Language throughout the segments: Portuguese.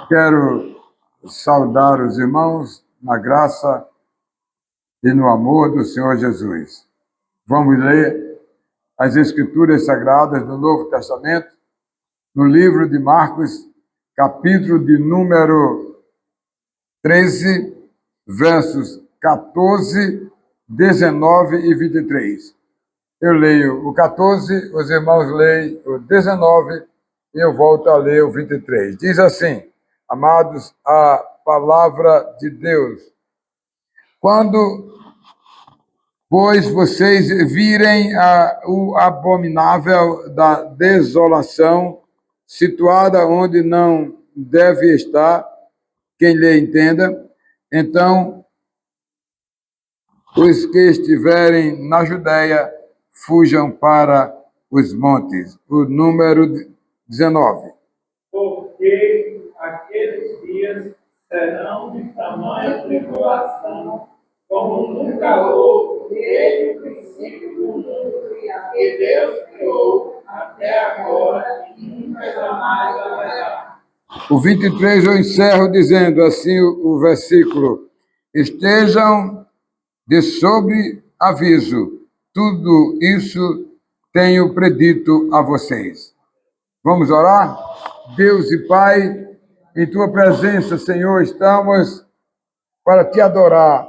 Quero saudar os irmãos na graça e no amor do Senhor Jesus. Vamos ler as Escrituras Sagradas do Novo Testamento, no livro de Marcos, capítulo de número 13, versos 14, 19 e 23. Eu leio o 14, os irmãos leem o 19 e eu volto a ler o 23. Diz assim: amados, a palavra de Deus. Quando, pois, vocês virem o abominável da desolação, situada onde não deve estar, quem lhe entenda, então os que estiverem na Judéia fujam para os montes. O número 19. Porque aqueles dias serão de tamanha tribulação, como nunca houve desde o princípio do mundo que Deus criou até agora e nunca jamais haverá. O 23 eu encerro dizendo assim o versículo: estejam de sobre aviso, tudo isso tenho predito a vocês. Vamos orar? Deus e Pai, em Tua presença, Senhor, estamos para Te adorar,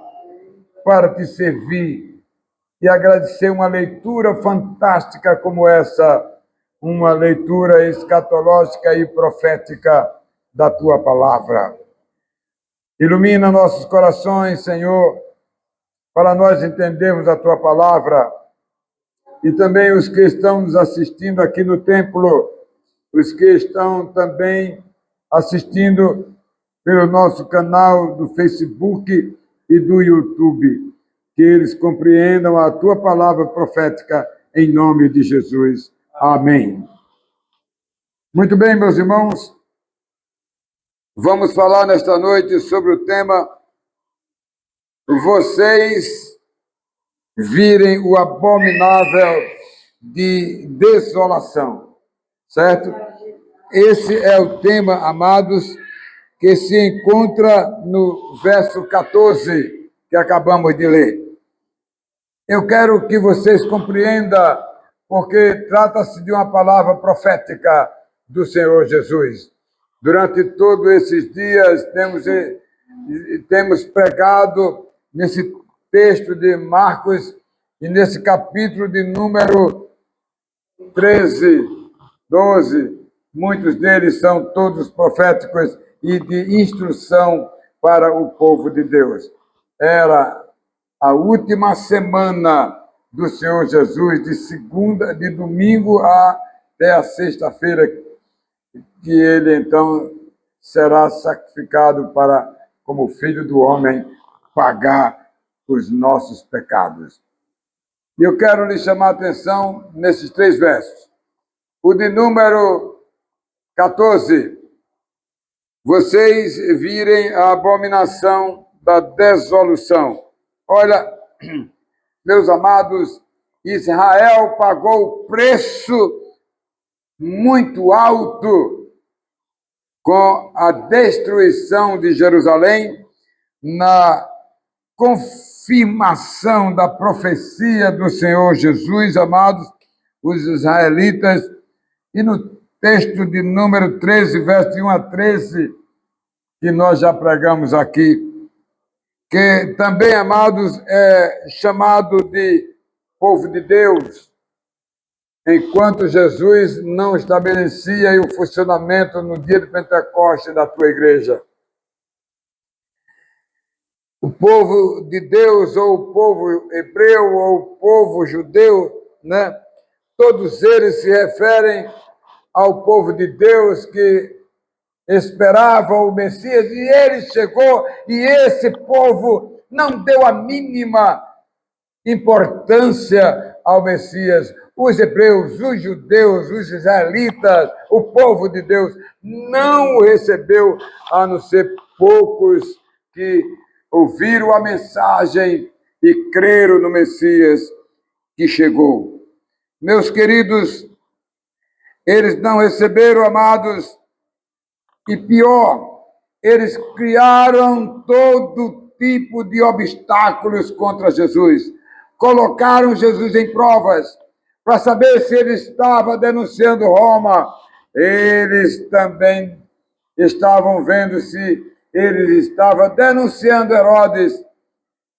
para Te servir e agradecer uma leitura fantástica como essa, uma leitura escatológica e profética da Tua palavra. Ilumina nossos corações, Senhor, para nós entendermos a Tua palavra e também os que estão nos assistindo aqui no templo, os que estão também assistindo pelo nosso canal do Facebook e do YouTube, que eles compreendam a Tua palavra profética em nome de Jesus. Amém. Muito bem, meus irmãos, vamos falar nesta noite sobre o tema vocês virem o abominável de desolação, certo? Esse é o tema, amados, que se encontra no verso 14, que acabamos de ler. Eu quero que vocês compreendam, porque trata-se de uma palavra profética do Senhor Jesus. Durante todos esses dias, temos pregado nesse texto de Marcos e nesse capítulo de número 13, 12, muitos deles são todos proféticos e de instrução para o povo de Deus. Era a última semana do Senhor Jesus, de domingo até a sexta-feira, que ele então será sacrificado para, como filho do homem, pagar os nossos pecados. E eu quero lhe chamar a atenção nesses 3 versos. O de número 14. Vocês virem a abominação da desolação. Olha, meus amados, Israel pagou o preço muito alto com a destruição de Jerusalém, na confirmação da profecia do Senhor Jesus, amados, os israelitas, e no texto de número 13, verso de 1 a 13, que nós já pregamos aqui, que também, amados, é chamado de povo de Deus, enquanto Jesus não estabelecia o funcionamento no dia de Pentecostes da tua igreja. O povo de Deus, ou o povo hebreu, ou o povo judeu, né? Todos eles se referem ao povo de Deus que esperava o Messias, e ele chegou, e esse povo não deu a mínima importância ao Messias. Os hebreus, os judeus, os israelitas, o povo de Deus não o recebeu, a não ser poucos que ouviram a mensagem e creram no Messias que chegou. Meus queridos, eles não receberam, amados, e pior, eles criaram todo tipo de obstáculos contra Jesus. Colocaram Jesus em provas para saber se ele estava denunciando Roma. Eles também estavam vendo se ele estava denunciando Herodes.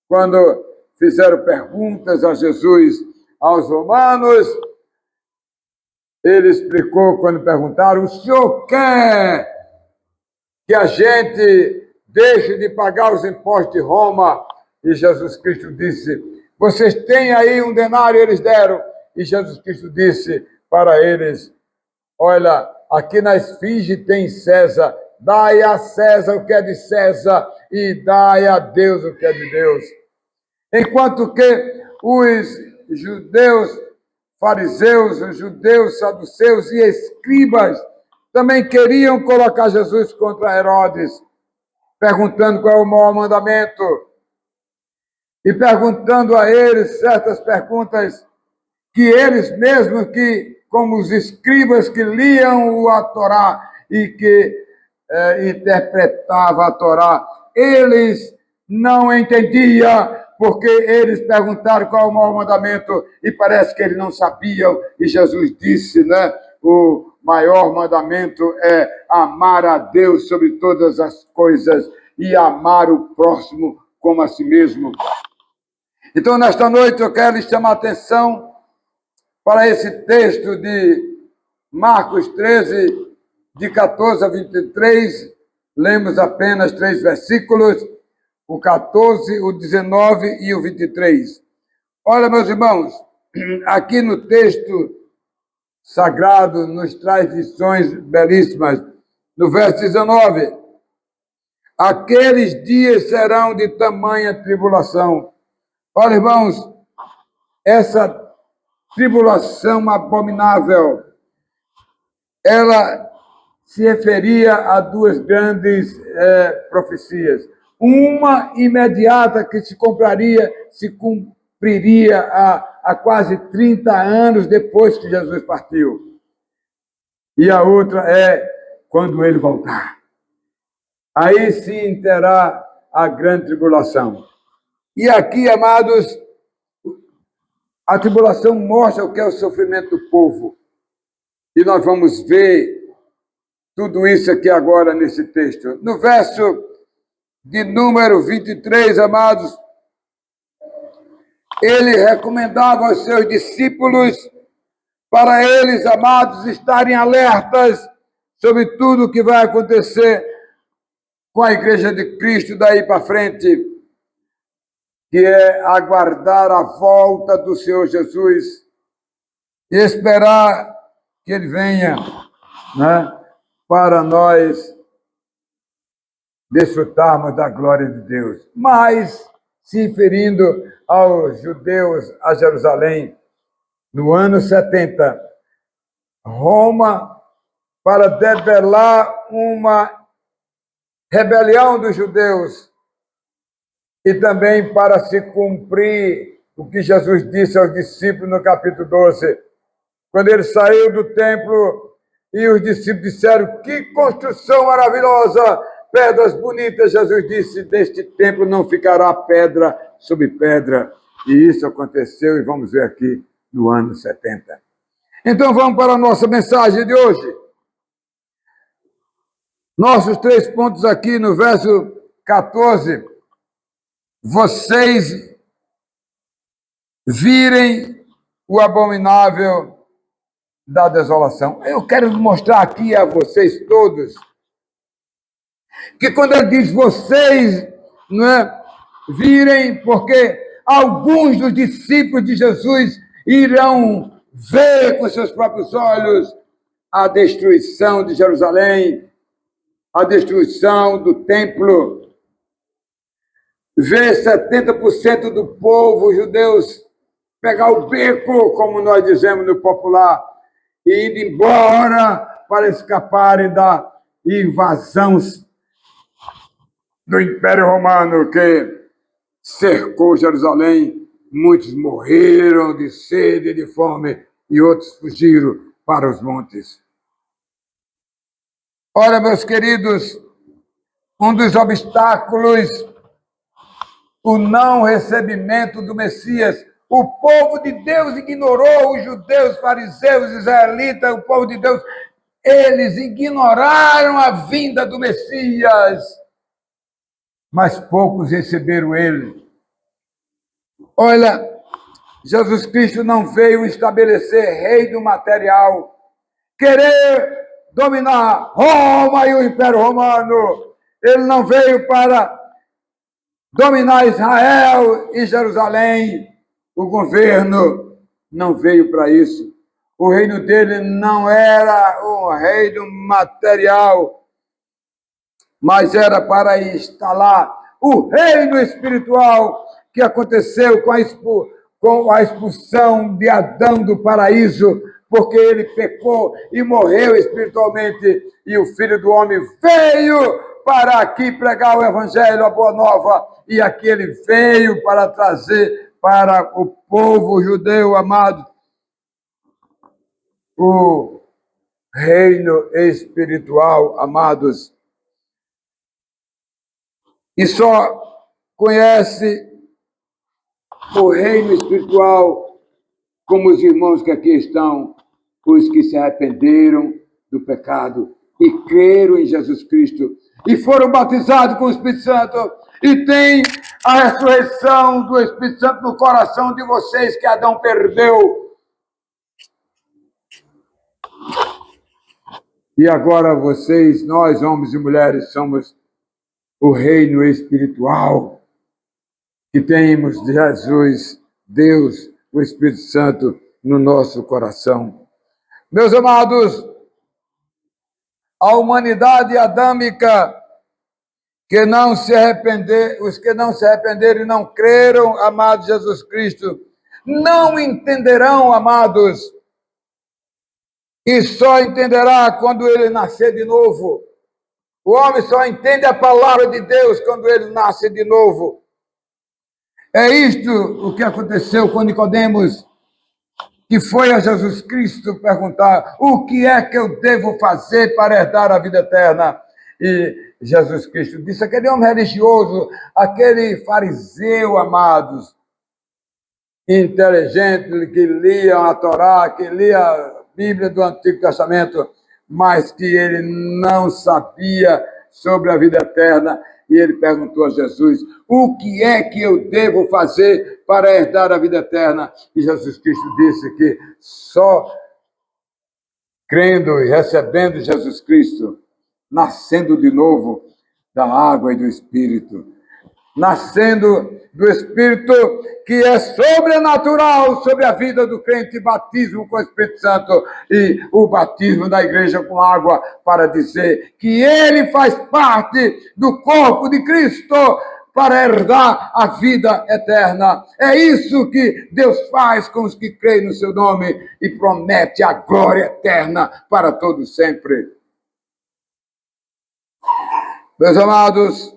Quando fizeram perguntas a Jesus, aos romanos, ele explicou, quando perguntaram: o senhor quer que a gente deixe de pagar os impostos de Roma? E Jesus Cristo disse: vocês têm aí um denário? Eles deram. E Jesus Cristo disse para eles: olha, aqui na esfinge tem César, dai a César o que é de César e dai a Deus o que é de Deus. Enquanto que os judeus fariseus, os judeus saduceus e escribas também queriam colocar Jesus contra Herodes, perguntando qual é o maior mandamento, e perguntando a eles certas perguntas que eles mesmos, que como os escribas que liam a Torá e que interpretavam a Torá, eles não entendiam, porque eles perguntaram qual é o maior mandamento e parece que eles não sabiam. E Jesus disse, né? O maior mandamento é amar a Deus sobre todas as coisas e amar o próximo como a si mesmo. Então, nesta noite, eu quero lhe chamar a atenção para esse texto de Marcos 13, de 14 a 23. Lemos apenas 3 versículos, o 14, o 19 e o 23. Olha, meus irmãos, aqui no texto sagrado nos traz lições belíssimas. No verso 19, aqueles dias serão de tamanha tribulação. Olha, irmãos, essa tribulação abominável, ela se referia a duas grandes profecias. Uma imediata que se cumpriria há quase 30 anos depois que Jesus partiu. E a outra é quando ele voltar. Aí sim terá a grande tribulação. E aqui, amados, a tribulação mostra o que é o sofrimento do povo. E nós vamos ver tudo isso aqui agora nesse texto. No verso de número 23, amados, ele recomendava aos seus discípulos para eles, amados, estarem alertas sobre tudo o que vai acontecer com a Igreja de Cristo daí para frente, que é aguardar a volta do Senhor Jesus e esperar que ele venha, né, para nós desfrutarmos da glória de Deus. Mas, se referindo aos judeus a Jerusalém, no ano 70, Roma, para debelar uma rebelião dos judeus e também para se cumprir o que Jesus disse aos discípulos no capítulo 12, quando ele saiu do templo e os discípulos disseram: que construção maravilhosa, pedras bonitas. Jesus disse: deste templo não ficará pedra sobre pedra. E isso aconteceu, e vamos ver aqui no ano 70. Então vamos para a nossa mensagem de hoje. Nossos 3 pontos aqui no verso 14. Vocês virem o abominável da desolação. Eu quero mostrar aqui a vocês todos que quando ele diz vocês, não é, virem, porque alguns dos discípulos de Jesus irão ver com seus próprios olhos a destruição de Jerusalém, a destruição do templo, ver 70% do povo judeus pegar o beco, como nós dizemos no popular, e indo embora para escaparem da invasão do Império Romano que cercou Jerusalém. Muitos morreram de sede e de fome e outros fugiram para os montes. Ora, meus queridos, um dos obstáculos, o não recebimento do Messias. O povo de Deus ignorou os judeus, fariseus, israelitas, o povo de Deus, eles ignoraram a vinda do Messias, mas poucos receberam ele. Olha, Jesus Cristo não veio estabelecer rei do material, querer dominar Roma e o Império Romano. Ele não veio para dominar Israel e Jerusalém. O governo não veio para isso. O reino dele não era um reino material, mas era para instalar o reino espiritual que aconteceu com a expulsão de Adão do paraíso, porque ele pecou e morreu espiritualmente, e o Filho do Homem veio para aqui pregar o Evangelho, a Boa Nova, e aqui ele veio para trazer para o povo judeu amado o reino espiritual, amados. E só conhece o reino espiritual como os irmãos que aqui estão, os que se arrependeram do pecado e creram em Jesus Cristo e foram batizados com o Espírito Santo e têm a ressurreição do Espírito Santo no coração de vocês que Adão perdeu. E agora vocês, nós, homens e mulheres, somos o reino espiritual que temos de Jesus, Deus, o Espírito Santo no nosso coração. Meus amados, a humanidade adâmica que não se arrepender, os que não se arrependeram e não creram, amado Jesus Cristo, não entenderão, amados, e só entenderá quando ele nascer de novo. O homem só entende a palavra de Deus quando ele nasce de novo. É isto o que aconteceu com Nicodemos, que foi a Jesus Cristo perguntar: o que é que eu devo fazer para herdar a vida eterna? E Jesus Cristo disse: aquele homem religioso, aquele fariseu, amados, inteligente, que lia a Torá, que lia a Bíblia do Antigo Testamento, mas que ele não sabia sobre a vida eterna. E ele perguntou a Jesus: o que é que eu devo fazer para herdar a vida eterna? E Jesus Cristo disse que só crendo e recebendo Jesus Cristo, nascendo de novo da água e do Espírito, nascendo do Espírito que é sobrenatural sobre a vida do crente, batismo com o Espírito Santo e o batismo da igreja com água, para dizer que ele faz parte do corpo de Cristo para herdar a vida eterna. É isso que Deus faz com os que creem no seu nome e promete a glória eterna para todos sempre. Meus amados,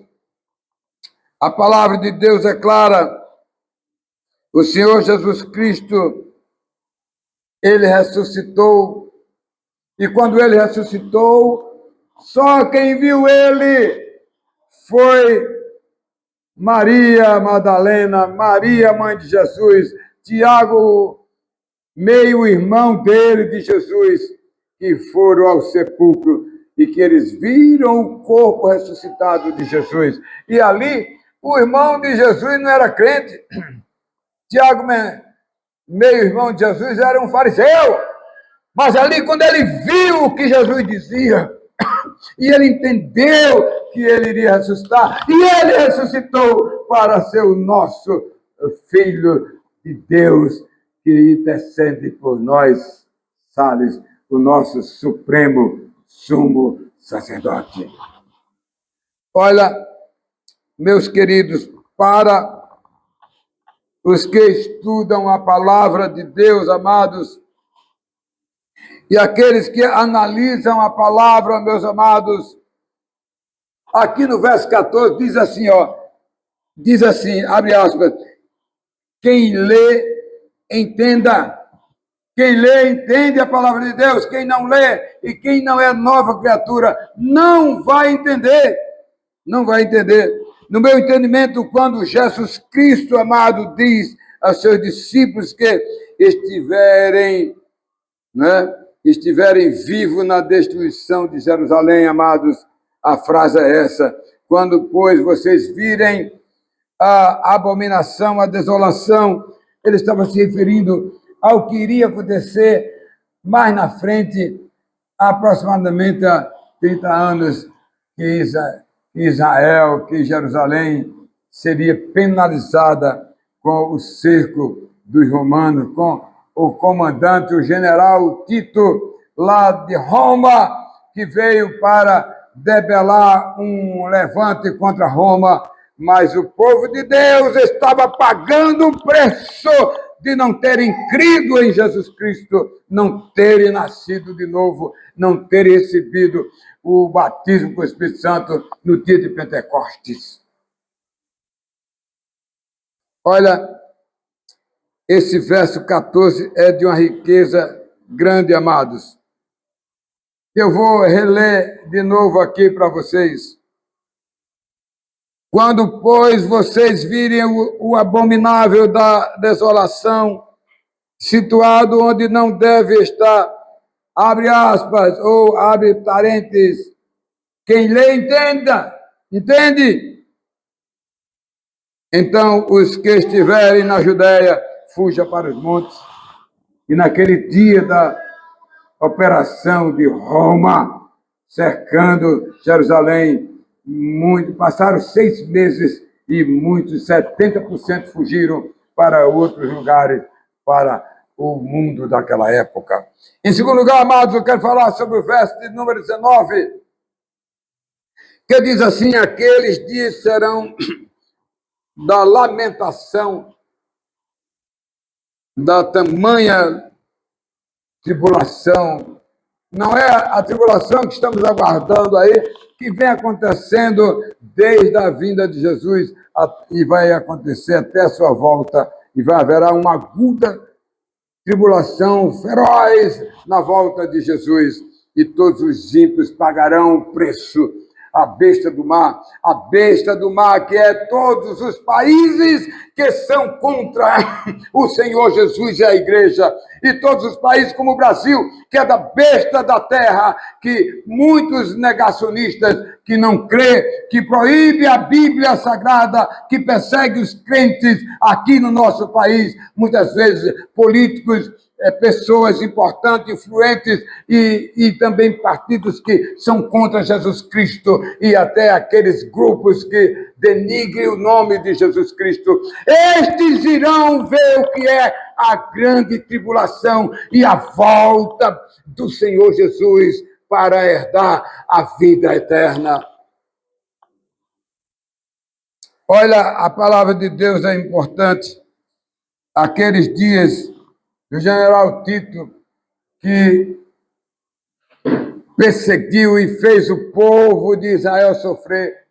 a palavra de Deus é clara. O Senhor Jesus Cristo, ele ressuscitou. E quando ele ressuscitou, só quem viu ele foi Maria Madalena, Maria, mãe de Jesus, Tiago, meio-irmão dele, de Jesus, que foram ao sepulcro e que eles viram o corpo ressuscitado de Jesus. E ali, o irmão de Jesus não era crente. Tiago, meio-irmão de Jesus, era um fariseu. Mas ali, quando ele viu o que Jesus dizia, e ele entendeu que ele iria ressuscitar, e ele ressuscitou para ser o nosso Filho de Deus, que intercede por nós, Salles, o nosso supremo sumo sacerdote. Olha, meus queridos, para os que estudam a palavra de Deus, amados, e aqueles que analisam a palavra, meus amados, aqui no verso 14 diz assim, abre aspas: quem lê, entenda. Quem lê, entende a palavra de Deus. Quem não lê e quem não é nova criatura, não vai entender. Não vai entender. No meu entendimento, quando Jesus Cristo, amado, diz aos seus discípulos que estiverem vivos na destruição de Jerusalém, amados, a frase é essa: quando, pois, vocês virem a abominação, a desolação, ele estava se referindo ao que iria acontecer mais na frente, aproximadamente há 30 anos, que Israel, que Jerusalém seria penalizada com o cerco dos romanos, com o comandante, o general Tito, lá de Roma, que veio para debelar um levante contra Roma, mas o povo de Deus estava pagando o preço de não terem crido em Jesus Cristo, não terem nascido de novo, não terem recebido o batismo com o Espírito Santo no dia de Pentecostes. Olha, esse verso 14 é de uma riqueza grande, amados. Eu vou reler de novo aqui para vocês. Quando, pois, vocês virem o abominável da desolação, situado onde não deve estar, abre aspas, ou abre parênteses, quem lê, entende? Então, os que estiverem na Judéia, fuja para os montes. E naquele dia da operação de Roma, cercando Jerusalém, passaram 6 meses e muitos, 70% fugiram para outros lugares, para o mundo daquela época. Em segundo lugar, amados, eu quero falar sobre o verso de número 19, que diz assim: aqueles dias serão da lamentação, da tamanha tribulação. Não é a tribulação que estamos aguardando aí, que vem acontecendo desde a vinda de Jesus e vai acontecer até a sua volta, e vai haver uma aguda tribulação feroz na volta de Jesus, e todos os ímpios pagarão o preço. A besta do mar, que é todos os países que são contra o Senhor Jesus e a igreja, e todos os países como o Brasil, que é da besta da terra, que muitos negacionistas, que não crê, que proíbe a Bíblia Sagrada, que persegue os crentes aqui no nosso país, muitas vezes políticos, pessoas importantes, influentes, e também partidos que são contra Jesus Cristo, e até aqueles grupos que denigrem o nome de Jesus Cristo. Estes irão ver o que é a grande tribulação e a volta do Senhor Jesus para herdar a vida eterna. Olha, a palavra de Deus é importante. Aqueles dias do general Tito, que perseguiu e fez o povo de Israel sofrer,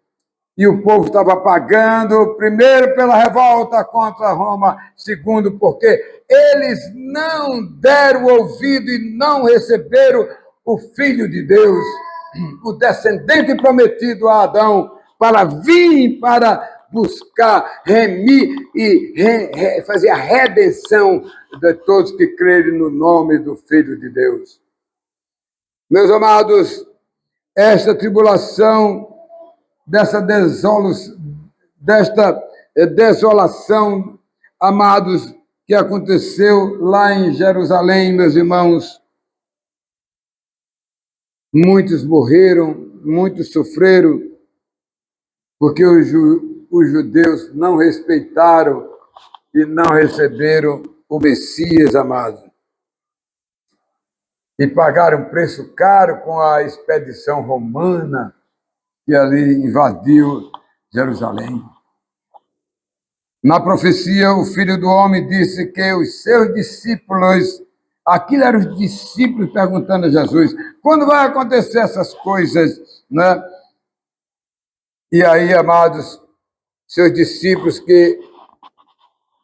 e o povo estava pagando, primeiro, pela revolta contra Roma, segundo, porque eles não deram ouvido e não receberam o Filho de Deus, o descendente prometido a Adão, para vir, para buscar, remir e fazer a redenção de todos que crerem no nome do Filho de Deus. Meus amados, esta tribulação, desta desolação, amados, que aconteceu lá em Jerusalém, meus irmãos, muitos morreram, muitos sofreram, porque os judeus não respeitaram e não receberam o Messias, amado. E pagaram um preço caro com a expedição romana que ali invadiu Jerusalém. Na profecia, o Filho do Homem disse que os seus discípulos, aquilo eram os discípulos perguntando a Jesus, quando vai acontecer essas coisas, né? E aí, amados, seus discípulos que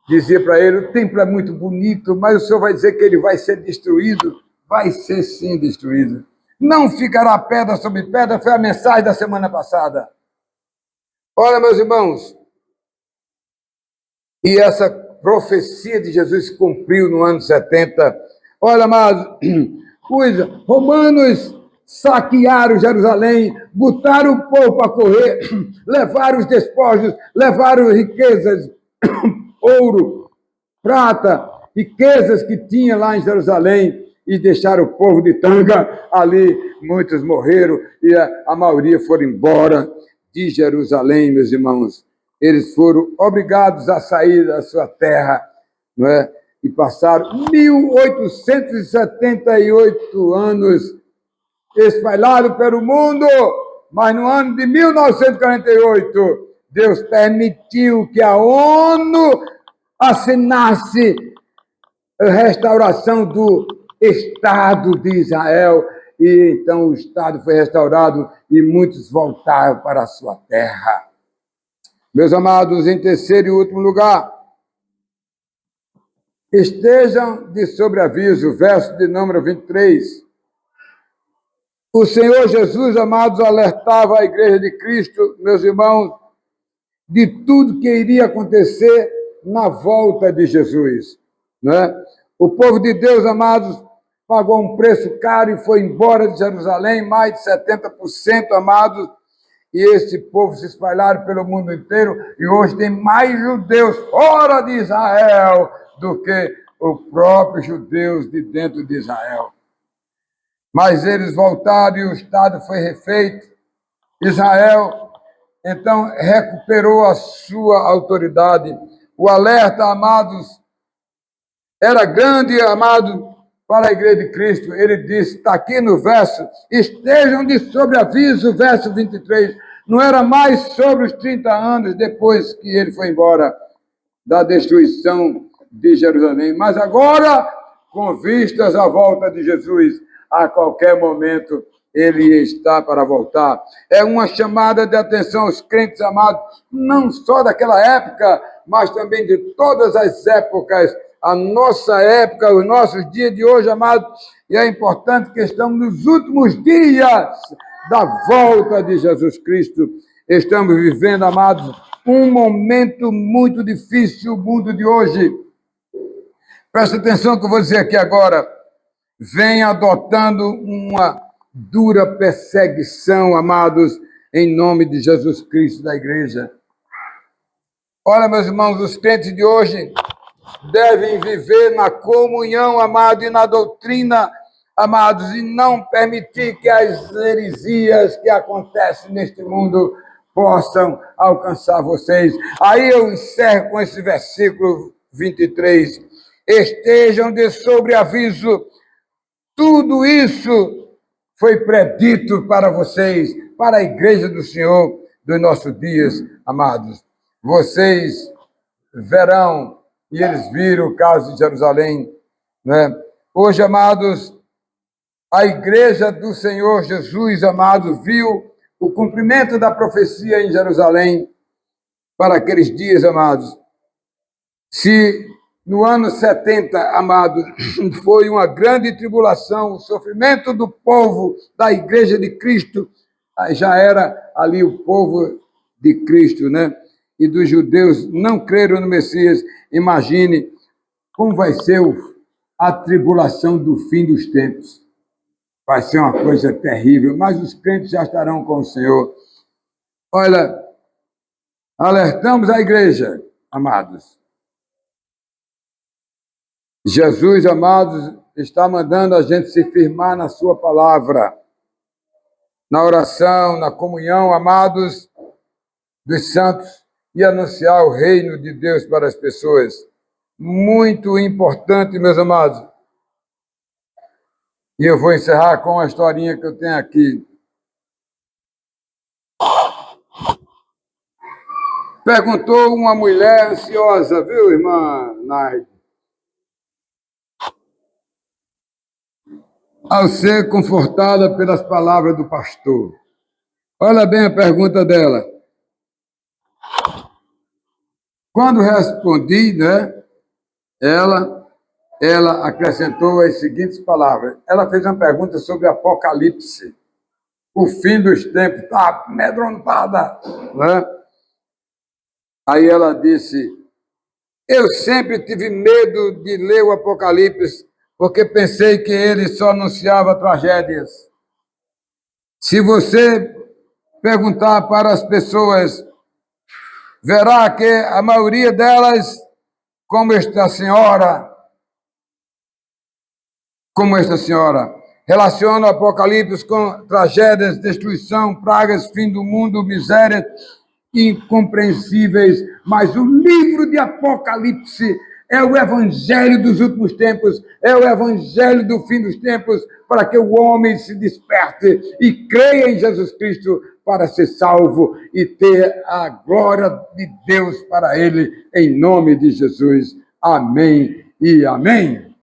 diziam para ele, o templo é muito bonito, mas o Senhor vai dizer que ele vai ser destruído? Vai ser sim destruído. Não ficará pedra sobre pedra, foi a mensagem da semana passada. Olha, meus irmãos, e essa profecia de Jesus se cumpriu no ano 70. Olha, amados, os romanos saquearam Jerusalém, botaram o povo para correr, levaram os despojos, levaram riquezas, ouro, prata, riquezas que tinha lá em Jerusalém, e deixaram o povo de tanga ali. Muitos morreram e a maioria foram embora de Jerusalém, meus irmãos. Eles foram obrigados a sair da sua terra, não é? E passaram 1878 anos espalhados pelo mundo, mas no ano de 1948, Deus permitiu que a ONU assinasse a restauração do Estado de Israel, e então o Estado foi restaurado e muitos voltaram para a sua terra. Meus amados, em terceiro e último lugar, estejam de sobreaviso, verso de número 23. O Senhor Jesus, amados, alertava a igreja de Cristo, meus irmãos, de tudo que iria acontecer na volta de Jesus, né? O povo de Deus, amados, pagou um preço caro e foi embora de Jerusalém, mais de 70%, amados, e esse povo se espalharam pelo mundo inteiro, e hoje tem mais judeus fora de Israel do que os próprios judeus de dentro de Israel. Mas eles voltaram e o Estado foi refeito. Israel, então, recuperou a sua autoridade. O alerta, amados, era grande, amado, para a igreja de Cristo. Ele disse, está aqui no verso, estejam de sobreaviso, verso 23. Não era mais sobre os 30 anos depois que ele foi embora da destruição de Jerusalém, mas agora, com vistas à volta de Jesus, a qualquer momento ele está para voltar. É uma chamada de atenção aos crentes amados, não só daquela época, mas também de todas as épocas. A nossa época, os nossos dias de hoje, amados, e é importante que estamos nos últimos dias da volta de Jesus Cristo. Estamos vivendo, amados, um momento muito difícil, o mundo de hoje. Presta atenção que eu vou dizer aqui agora. Vem adotando uma dura perseguição, amados, em nome de Jesus Cristo da igreja. Olha, meus irmãos, os crentes de hoje devem viver na comunhão, amado, e na doutrina, amados, e não permitir que as heresias que acontecem neste mundo possam alcançar vocês. Aí eu encerro com esse versículo 23. Estejam de sobreaviso. Tudo isso foi predito para vocês, para a igreja do Senhor dos nossos dias, amados. Vocês verão, e eles viram o caso de Jerusalém, né? Hoje, amados, a igreja do Senhor Jesus, amados, viu o cumprimento da profecia em Jerusalém para aqueles dias, amados. Se no ano 70, amados, foi uma grande tribulação, o sofrimento do povo da igreja de Cristo, já era ali o povo de Cristo, né? E dos judeus não creram no Messias. Imagine como vai ser a tribulação do fim dos tempos. Vai ser uma coisa terrível, mas os crentes já estarão com o Senhor. Olha, alertamos a igreja, amados. Jesus, amados, está mandando a gente se firmar na sua palavra, na oração, na comunhão, amados, dos santos, e anunciar o reino de Deus para as pessoas. Muito importante, meus amados. E eu vou encerrar com uma historinha que eu tenho aqui. Perguntou uma mulher ansiosa, viu, irmã Naide? Ao ser confortada pelas palavras do pastor. Olha bem a pergunta dela. Quando respondi, né, ela acrescentou as seguintes palavras. Ela fez uma pergunta sobre Apocalipse, o fim dos tempos. Está amedrontada, né? Aí ela disse: eu sempre tive medo de ler o Apocalipse, porque pensei que ele só anunciava tragédias. Se você perguntar para as pessoas, verá que a maioria delas, como esta senhora, relaciona o Apocalipse com tragédias, destruição, pragas, fim do mundo, miséria, incompreensíveis. Mas o livro de Apocalipse é o evangelho dos últimos tempos, é o evangelho do fim dos tempos, para que o homem se desperte e creia em Jesus Cristo para ser salvo e ter a glória de Deus para ele, em nome de Jesus. Amém e amém.